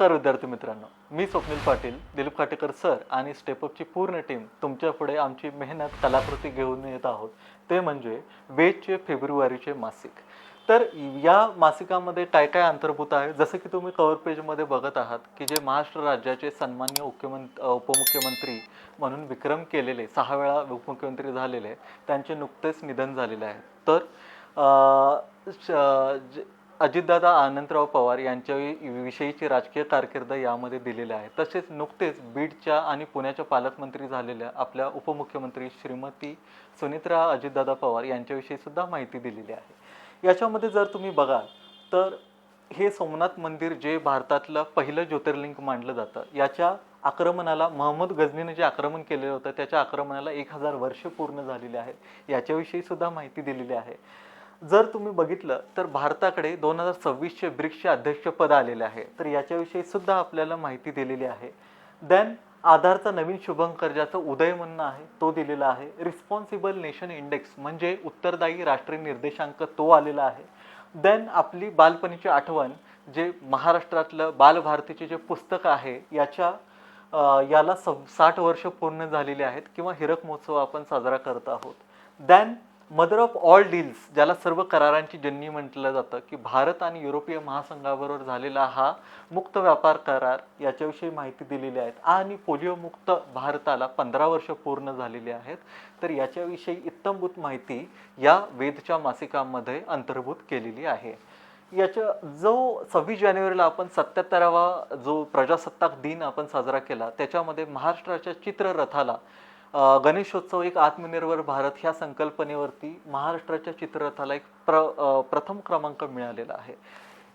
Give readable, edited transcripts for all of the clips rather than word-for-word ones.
नमस्कार विद्यार्थी मित्रांनो, मी स्वप्नील पाटील, दिलीप काटेकर सर आणि स्टेपअपची पूर्ण टीम तुमच्या पुढे आमची मेहनत कलाकृती घेऊन येत आहोत. ते म्हणजे वेदचे फेब्रुवारीचे मासिक. तर या मासिकामध्ये काय काय अंतर्भूत आहे, जसं की तुम्ही कव्हर पेजमध्ये बघत आहात की जे महाराष्ट्र राज्याचे सन्माननीय उपमुख्यमंत्री म्हणून विक्रम केलेले 6 वेळा उपमुख्यमंत्री झालेले त्यांचे नुकतेच निधन झालेले आहे. तर अजितदादा आनंदराव पवार यांच्या विषयीची राजकीय कारकीर्द यामध्ये दिलेली आहे. तसेच नुकतेच बीडच्या आणि पुण्याच्या पालकमंत्री झालेल्या आपल्या उपमुख्यमंत्री श्रीमती सुनित्रा अजितदादा पवार यांच्याविषयी सुद्धा माहिती दिलेली आहे. याच्यामध्ये जर तुम्ही बघाल तर हे सोमनाथ मंदिर जे भारतातलं पहिलं ज्योतिर्लिंग मानलं जातं, याच्या आक्रमणाला मोहम्मद गझनीने जे आक्रमण केलेलं होतं त्याच्या आक्रमणाला 1000 वर्ष पूर्ण झालेले आहेत, याच्याविषयी सुद्धा माहिती दिलेली आहे. जर तुम्ही बघितलं तर भारताकडे 2026चे ब्रिक्सचे अध्यक्षपद आलेले आहे, तर याच्याविषयी सुद्धा आपल्याला माहिती दिलेली आहे. देन आधारचा नवीन शुभंकर ज्याचं उदय म्हणणं आहे तो दिलेला आहे. रिस्पॉन्सिबल नेशन इंडेक्स म्हणजे उत्तरदायी राष्ट्रीय निर्देशांक तो आलेला आहे. देन आपली बालपणीची आठवण जे महाराष्ट्रातलं बालभारतीचे जे पुस्तक आहे याला 60 वर्ष पूर्ण झालेली आहेत किंवा हिरक महोत्सव आपण साजरा करत आहोत. Then mother of all deals ज्याला सर्व करारांची जननी म्हटलं जातं की भारत आणि युरोपीय महासंघाबरोबर झालेला हा मुक्त व्यापार करार, याच्याविषयी माहिती दिलेली आहे. आणि पोलिओमुक्त भारताला 15 वर्ष पूर्ण झालेली आहेत, तर याच्याविषयी इत्थंभूत माहिती या वेदच्या मासिकामध्ये अंतर्भूत केलेली आहे. याच्या जो 26 जानेवारीला आपण 77वा जो प्रजासत्ताक दिन आपण साजरा केला, त्याच्यामध्ये महाराष्ट्राच्या चित्ररथाला गणेशोत्सव एक आत्मनिर्भर भारत ह्या संकल्पनेवरती महाराष्ट्राच्या चित्ररथाला एक प्रथम क्रमांक मिळालेला आहे.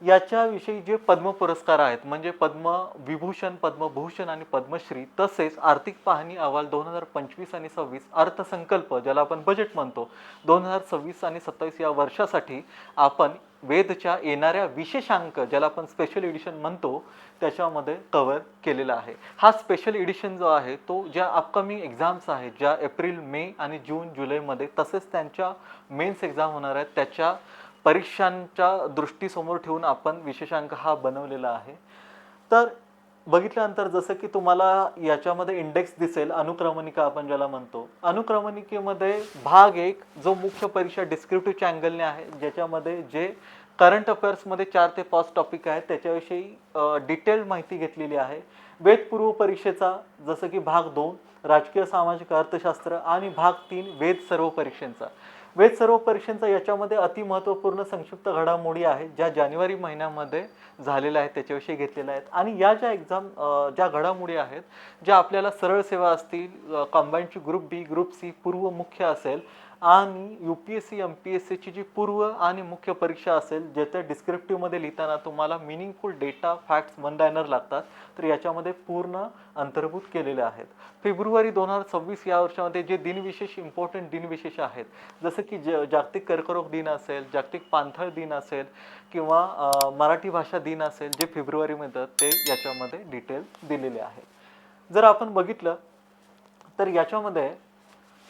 याच्याविषयी जे पद्म पुरस्कार आहेत म्हणजे पद्मविभूषण, पद्मभूषण आणि पद्मश्री, तसेच आर्थिक पाहणी अहवाल 2025 आणि 26 अर्थसंकल्प ज्याला आपण बजेट म्हणतो 2026 आणि 27 या वर्षासाठी आपण वेदच्या येणाऱ्या विशेषांक ज्याला आपण स्पेशल एडिशन म्हणतो त्याच्यामध्ये कव्हर केलेला आहे. हा स्पेशल एडिशन जो आहे तो ज्या अपकमिंग एक्झाम्स आहेत ज्या एप्रिल, मे आणि जून, जुलैमध्ये तसेच त्यांच्या मेन्स एक्झाम होणार आहेत त्याच्या परीक्षांच्या दृष्टीसमोर ठेवून आपण विशेषांक हा बनवलेला आहे. तर बघितल्यानंतर जसं की तुम्हाला याच्यामध्ये इंडेक्स दिसेल, अनुक्रमणिका आपण ज्याला म्हणतो. अनुक्रमणिकेमध्ये भाग 1 जो मुख्य परीक्षा डिस्क्रिप्टिव्ह अँगलने आहे, ज्याच्यामध्ये जे करंट अफेअर्समध्ये 4 ते 5 टॉपिक आहेत त्याच्याविषयी डिटेल माहिती घेतलेली आहे. वेद पूर्व परीक्षेचा जसं की भाग 2 राजकीय सामाजिक अर्थशास्त्र आणि भाग 3 वेद सर्व परीक्षांचा. वेद सर्व परीक्षांचा याच्यामध्ये अतिमहत्त्वपूर्ण संक्षिप्त घडामोडी आहेत ज्या जानेवारी महिन्यामध्ये झालेल्या आहेत त्याच्याविषयी घेतलेल्या आहेत. आणि या ज्या घडामोडी आहेत ज्या आपल्याला सरळ सेवा असतील, कंबाईनची ग्रुप बी, ग्रुप सी पूर्व मुख्य असेल आणि UPSC MPSCची जी पूर्व आणि मुख्य परीक्षा असेल ज्याच्या डिस्क्रिप्टिव्हमध्ये लिहिताना तुम्हाला meaningful data facts one liner लागतात, तर याच्यामध्ये पूर्ण अंतर्भूत केलेले आहेत. फेब्रुवारी 2026 या वर्षामध्ये जे दिनविशेष इम्पॉर्टंट दिनविशेष आहेत जसं की जागतिक कर्करोग दिन असेल, जागतिक पाणथळ दिन असेल किंवा मराठी भाषा दिन असेल जे फेब्रुवारीमध्ये ते याच्यामध्ये डिटेल दिलेले आहे. जर आपण बघितलं तर याच्यामध्ये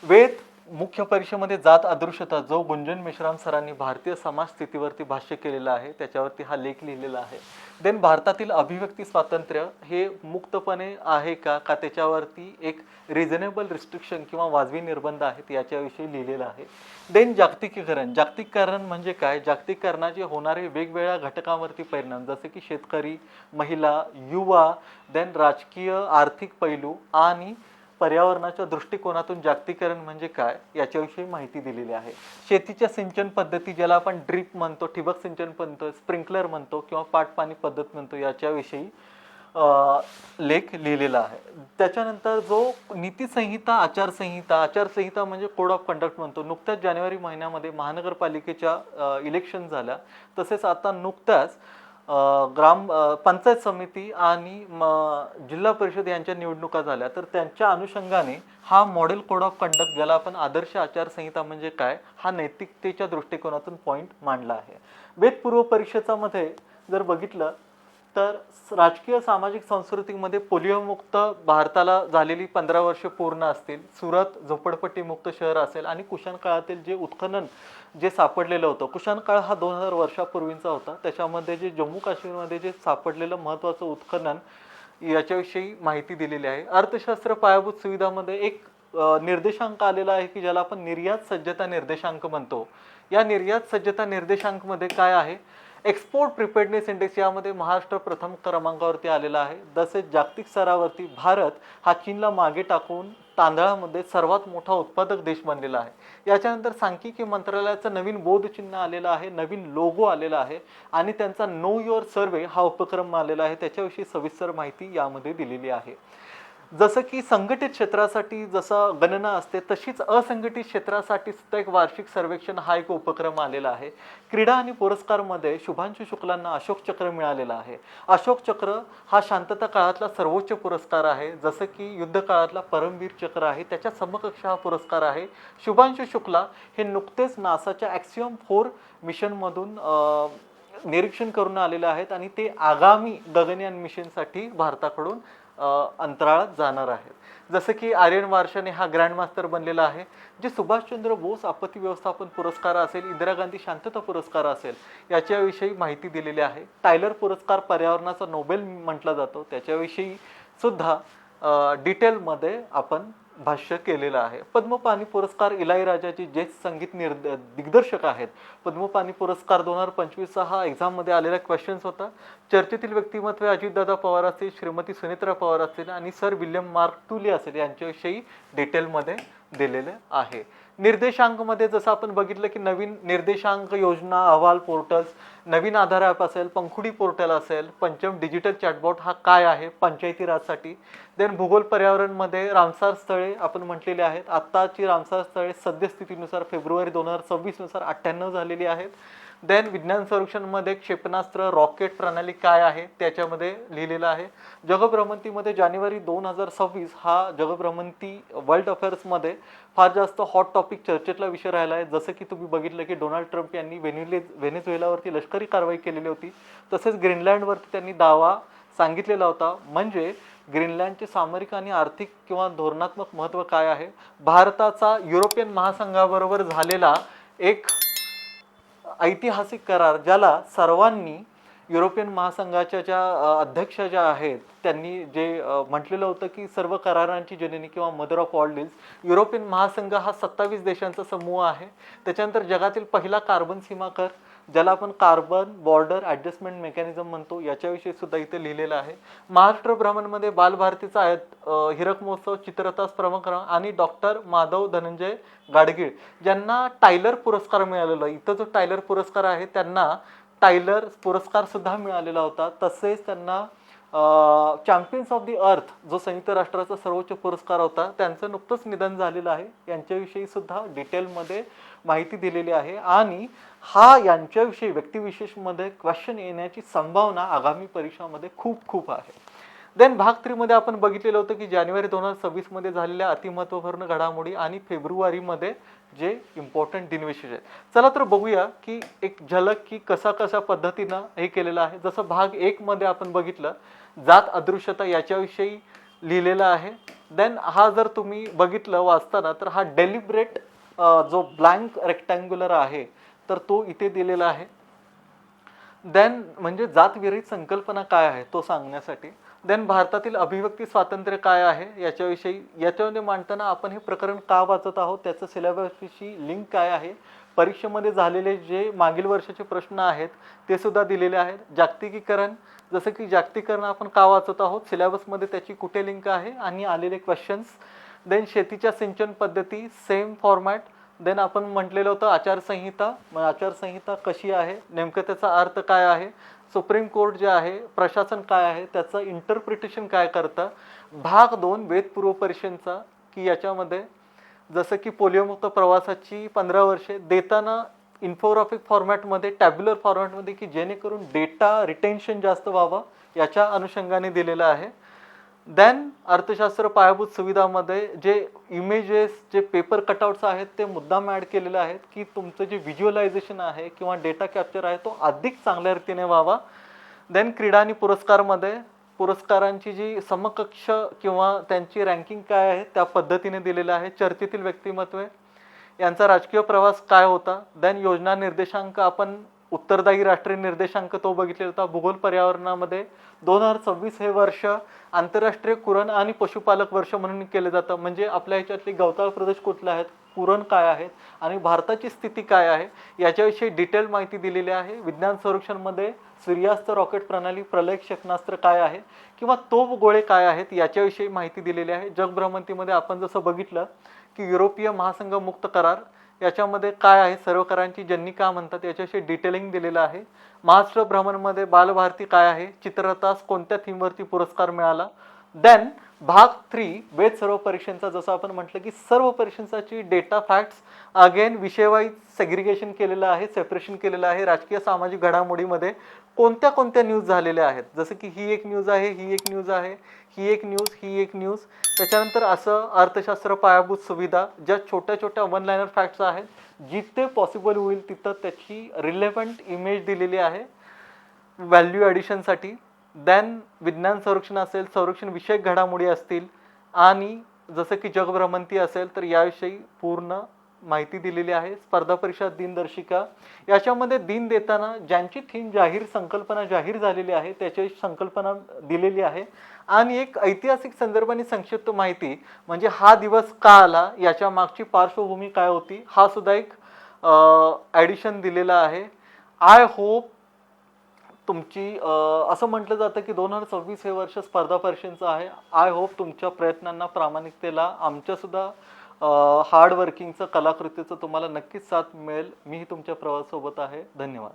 वेद मुख्य परीक्षेमध्ये जात अदृश्यता जो गुंजन मेश्राम सरांनी भारतीय समाज स्थितीवरती भाष्य केलेलं आहे त्याच्यावरती हा लेख लिहिलेला आहे. देन भारतातील अभिव्यक्ती स्वातंत्र्य हे मुक्तपणे आहे का त्याच्यावरती एक रिझनेबल रिस्ट्रिक्शन किंवा वाजवी निर्बंध आहेत याच्याविषयी लिहिलेलं आहे. देन जागतिकीकरण म्हणजे काय, जागतिकीकरणाचे होणारे वेगवेगळ्या घटकांवरती परिणाम जसे की शेतकरी, महिला, युवा, देन राजकीय आर्थिक पैलू आणि पर्यावरणाच्या दृष्टिकोनातून जागतिकीकरण म्हणजे काय याच्याविषयी माहिती दिलेली आहे. शेतीच्या सिंचन पद्धती ज्याला आपण ड्रीप म्हणतो, ठिबक सिंचन म्हणतो, स्प्रिंकलर म्हणतो किंवा पाटपाणी पद्धत म्हणतो याच्याविषयी लेख लिहिलेला आहे. त्याच्यानंतर जो नीतिसंहिता, आचारसंहिता म्हणजे कोड ऑफ कंडक्ट म्हणतो. नुकत्याच जानेवारी महिन्यामध्ये महानगरपालिकेच्या इलेक्शन झाल्या, तसेच आता नुकत्याच पंचायत समिती आणि जिल्हा परिषद यांच्या निवडणुका झाल्या, तर त्यांच्या अनुषंगाने हा मॉडेल कोड ऑफ कंडक्ट ज्याला आपण आदर्श आचारसंहिता म्हणजे काय हा नैतिकतेच्या दृष्टिकोनातून पॉईंट मांडला आहे. वेद पूर्व परीक्षेचा मध्ये जर बघितलं तर राजकीय सामाजिक संस्कृतीमध्ये पोलिओमुक्त भारताला झालेली 15 वर्ष पूर्ण असतील. सुरत झोपडपट्टीमुक्त शहर असेल आणि कुशाण काळातील जे उत्खनन जे सापडलेलं होतं, कुशाण काळ हा 2000 वर्षापूर्वीचा होता. त्याच्यामध्ये जे जम्मू काश्मीरमध्ये जे सापडलेलं महत्त्वाचं उत्खनन याच्याविषयी माहिती दिलेली आहे. अर्थशास्त्र पायाभूत सुविधामध्ये एक निर्देशांक आलेला आहे की ज्याला आपण निर्यात सज्जता निर्देशांक म्हणतो. या निर्यात सज्जता निर्देशांक मध्ये काय आहे, एक्सपोर्ट प्रिपेअर्डनेस इंडेक्स यामध्ये महाराष्ट्र प्रथम क्रमांकावरती आलेला आहे. तसेच जागतिक स्तरावरती भारत हा चीनला मागे टाकून तांदळामध्ये सर्वात मोठा उत्पादक देश बनलेला आहे. याच्यानंतर सांख्यिकी मंत्रालयाचं नवीन बोधचिन्ह आलेलं आहे, नवीन लोगो आलेला आहे आणि त्यांचा नो युअर सर्वे हा उपक्रम आलेला आहे. त्याच्याविषयी सविस्तर माहिती यामध्ये दिलेली आहे. जसं की संघटित क्षेत्रासाठी जसं गणना असते तशीच असंघटित क्षेत्रासाठी सुद्धा एक वार्षिक सर्वेक्षण हा एक उपक्रम आलेला आहे. क्रीडा आणि पुरस्कारमध्ये शुभांशु शुक्लांना अशोक चक्र मिळालेला आहे. अशोक चक्र हा शांतता काळातला सर्वोच्च पुरस्कार आहे. जसं की युद्ध काळातला परमवीर चक्र आहे, त्याच्या समकक्ष हा पुरस्कार आहे. शुभांशु शुक्ला हे नुकतेच नासाच्या ॲक्सियम 4 मिशनमधून निरीक्षण करून आलेले आहेत आणि ते आगामी गगनयान मिशनसाठी भारताकडून अंतराळात जाणार आहेत. जसं की आर्यन वारशाने हा ग्रँडमास्टर बनलेला आहे. जे सुभाषचंद्र बोस आपत्ती व्यवस्थापन पुरस्कार असेल, इंदिरा गांधी शांतता पुरस्कार असेल, याच्याविषयी माहिती दिलेली आहे. टायलर पुरस्कार पर्यावरणाचा नोबेल म्हटला जातो, त्याच्याविषयी सुद्धा डिटेलमध्ये आपण भाष्य केलेलं आहे. पद्मपाणी पुरस्कार इलाईराजाची जे संगीत दिग्दर्शक आहेत. पद्मपाणी पुरस्कार 2025 हा एक्झाममध्ये आलेला क्वेश्चन्स होता. चर्चेतील व्यक्तिमत्व अजितदादा पवार असतील, श्रीमती सुनेत्रा पवार असतील आणि सर विल्यम मार्क टुली असेल यांच्याविषयी डिटेलमध्ये दिलेले आहे. निर्देशांकमध्ये जसं आपण बघितलं की नवीन निर्देशांक योजना अहवाल पोर्टल्स, नवीन आधार ॲप असेल, पंखुडी पोर्टल असेल, पंचम डिजिटल चॅटबॉट हा काय आहे पंचायती राजसाठी. देन भूगोल पर्यावरणमध्ये रामसार स्थळे आपण म्हटलेले आहेत. आत्ताची रामसार स्थळे सद्यस्थितीनुसार फेब्रुवारी 2026 नुसार 98 झालेली आहेत. देन विज्ञान संरक्षणमध्ये क्षेपणास्त्र रॉकेट प्रणाली काय आहे त्याच्यामध्ये लिहिलेलं आहे. जगभ्रमंतीमध्ये जानेवारी 2026 हा जगभ्रमंती वर्ल्ड अफेअर्समध्ये फार जास्त हॉट टॉपिक चर्चेतला विषय राहिला आहे. जसं की तुम्ही बघितलं की डोनाल्ड ट्रम्प यांनी व्हेनेझुएलावरती लष्करी कारवाई केलेली होती. तसेच ग्रीनलँडवरती त्यांनी दावा सांगितलेला होता. म्हणजे ग्रीनलँडचे सामरिक आणि आर्थिक किंवा धोरणात्मक महत्त्व काय आहे. भारताचा युरोपियन महासंघाबरोबर झालेला एक ऐतिहासिक करार, ज्याला सर्वांनी युरोपियन महासंघाच्या ज्या अध्यक्ष ज्या आहेत त्यांनी जे म्हटलेलं होतं की सर्व करारांची जननी किंवा mother of all deals, European महासंघ हा 27 देशांचा समूह आहे. त्याच्यानंतर जगातील पहिला कार्बन सीमा कर, ज्याला आपण कार्बन बॉर्डर ॲडजस्टमेंट मेकॅनिझम म्हणतो, याच्याविषयी सुद्धा इथे लिहिलेलं आहे. महाराष्ट्र भ्रमणमध्ये बालभारतीचा हिरक महोत्सव, चित्रतास प्रमुख आणि डॉक्टर माधव धनंजय गाडगीळ ज्यांना टायलर पुरस्कार मिळालेला. इथं जो टायलर पुरस्कार आहे त्यांना टायलर पुरस्कार सुद्धा मिळालेला होता. तसेच त्यांना चॅम्पियन्स ऑफ द अर्थ जो संयुक्त राष्ट्राचा सर्वोच्च पुरस्कार होता त्यांचं नुकतंच निधन झालेलं आहे. यांच्याविषयी सुद्धा डिटेलमध्ये माहिती दिलेली आहे आणि हा यांच्याविषयी व्यक्तिविशेषमध्ये क्वेश्चन येण्याची संभावना आगामी परीक्षामध्ये खूप आहे. देन भाग 3 मध्ये आपण बघितलेलं होतं की जानेवारी 2026 मध्ये झालेल्या अतिमहत्वपूर्ण घडामोडी आणि फेब्रुवारीमध्ये जे इम्पॉर्टंट दिनविशेष आहेत. चला तर बघूया की एक झलक की कशा पद्धतीनं हे केलेलं आहे. जसं भाग 1 मध्ये आपण बघितलं जात अदृश्यता याच्याविषयी लिहिलेलं आहे. देन हा जर तुम्ही बघितलं वाचताना तर हा डेलिब्रेट जो ब्लँक रेक्टँग्युलर आहे तर तो इथे दिलेला आहे. देन म्हणजे जातविरहित संकल्पना काय आहे तो सांगण्यासाठी. देन भारतातील अभिव्यक्ती स्वातंत्र्य काय आहे याच्यामध्ये मांडताना आपण हे प्रकरण का वाचत आहोत, त्याचं सिलेबसशी लिंक काय आहे, परीक्षेमध्ये झालेले जे मागील वर्षाचे प्रश्न आहेत ते सुद्धा दिलेले आहेत. जागतिकीकरण, जसं की जागतिकीकरण आपण का वाचत आहोत, सिलेबसमध्ये त्याची कुठे लिंक आहे आणि आलेले क्वेश्चन्स. देन शेतीच्या सिंचन पद्धती सेम फॉर्मॅट. देन आपण म्हटलेलं होतं आचारसंहिता, आचारसंहिता कशी आहे, नेमकं त्याचा अर्थ काय आहे. सुप्रीम कोर्ट जे आहे, प्रशासन काय आहे, त्याचं इंटरप्रिटेशन काय करतं. भाग 2 वेदपूर्व परीक्षेचा की याच्यामध्ये जसं की पोलिओमुक्त प्रवासाची 15 वर्षे देताना इन्फोग्राफिक फॉर्मॅटमध्ये, टॅब्युलर फॉर्मॅटमध्ये की जेणेकरून डेटा रिटेन्शन जास्त व्हावं याच्या अनुषंगाने दिलेलं आहे. देन अर्थशास्त्र पायाभूत सुविधामध्ये जे इमेजेस जे पेपर कटआउट्स आहेत ते मुद्दाम ॲड केलेले आहेत की तुमचं जे व्हिज्युअलायझेशन आहे किंवा डेटा कॅप्चर आहे तो अधिक चांगल्या रीतीने व्हावा. देन क्रीडा आणि पुरस्कारमध्ये पुरस्कारांची जी समकक्ष किंवा त्यांची रँकिंग काय आहे त्या पद्धतीने दिलेलं आहे. चर्चेतील व्यक्तिमत्वे यांचा राजकीय प्रवास काय होता. देन योजना निर्देशांक आपण उत्तरदायी राष्ट्रीय निर्देशांक तो बघितलेला होता. भूगोल पर्यावरणामध्ये 2026 हे वर्ष आंतरराष्ट्रीय कुरण आणि पशुपालक वर्ष म्हणून केले जातं. म्हणजे आपल्या ह्याच्यातले गवताळ प्रदेश कुठले आहेत, कुरण काय आहेत आणि भारताची स्थिती काय आहे याच्याविषयी डिटेल माहिती दिलेली आहे. विज्ञान संरक्षणमध्ये सूर्यास्त रॉकेट प्रणाली, प्रलय क्षेपणास्त्र काय आहे किंवा तोफ गोळे काय आहेत याच्याविषयी माहिती दिलेली आहे. जगभ्रमंतीमध्ये आपण जसं बघितलं की युरोपीय महासंघ मुक्त करार याच्यामध्ये काय आहे, सर्व करांची जननी का म्हणतात याच्याविषयी डिटेलिंग दिलेलं आहे. महाराष्ट्र भ्रमणमध्ये बालभारती काय आहे, चित्ररथास कोणत्या थीमवरती पुरस्कार मिळाला. देन भाग 3 वेद सर्व परीक्षांचा, जसं आपण म्हटलं की सर्व परीक्षांची डेटा फॅक्ट्स अगेन विषयवाईज सेग्रिगेशन केलेलं आहे, सेपरेशन केलेलं आहे. राजकीय सामाजिक घडामोडीमध्ये कोणत्या कोणत्या न्यूज झालेल्या आहेत, जसं की ही एक न्यूज आहे, ही एक न्यूज आहे, ही एक न्यूज, ही एक न्यूज. त्याच्यानंतर असं अर्थशास्त्र पायाभूत सुविधा, ज्या छोट्या छोट्या वन लायनर फॅक्ट्स आहेत, जिथे पॉसिबल होईल तिथं त्याची रिलेव्हंट इमेज दिलेली आहे व्हॅल्यू ॲडिशनसाठी. देन विज्ञान संरक्षण असेल, संरक्षण विषयक घडामोडी असतील आणि जसं की जगभ्रमंती असेल तर याविषयी पूर्ण माहिती दिलेली आहे. स्पर्धा परीक्षा दिनदर्शिका याच्यामध्ये दिन देताना ज्यांची थीम जाहीर संकल्पना जाहीर झालेली आहे त्याची संकल्पना दिलेली आहे आणि एक ऐतिहासिक संदर्भ आणि संक्षिप्त माहिती म्हणजे हा दिवस का आला, याच्या मागची पार्श्वभूमी काय होती, हा सुद्धा एक ॲडिशन दिलेला आहे. आय होप तुमची असं म्हटलं जातं की 2026 हे वर्ष स्पर्धा परीक्षांचं आहे. आय होप तुमच्या प्रयत्नांना, प्रामाणिकतेला, आमच्यासुद्धा हार्ड वर्किंगचं, कलाकृतीचं तुम्हाला नक्कीच साथ मिळेल. मीही तुमच्या प्रवासासोबत आहे. धन्यवाद.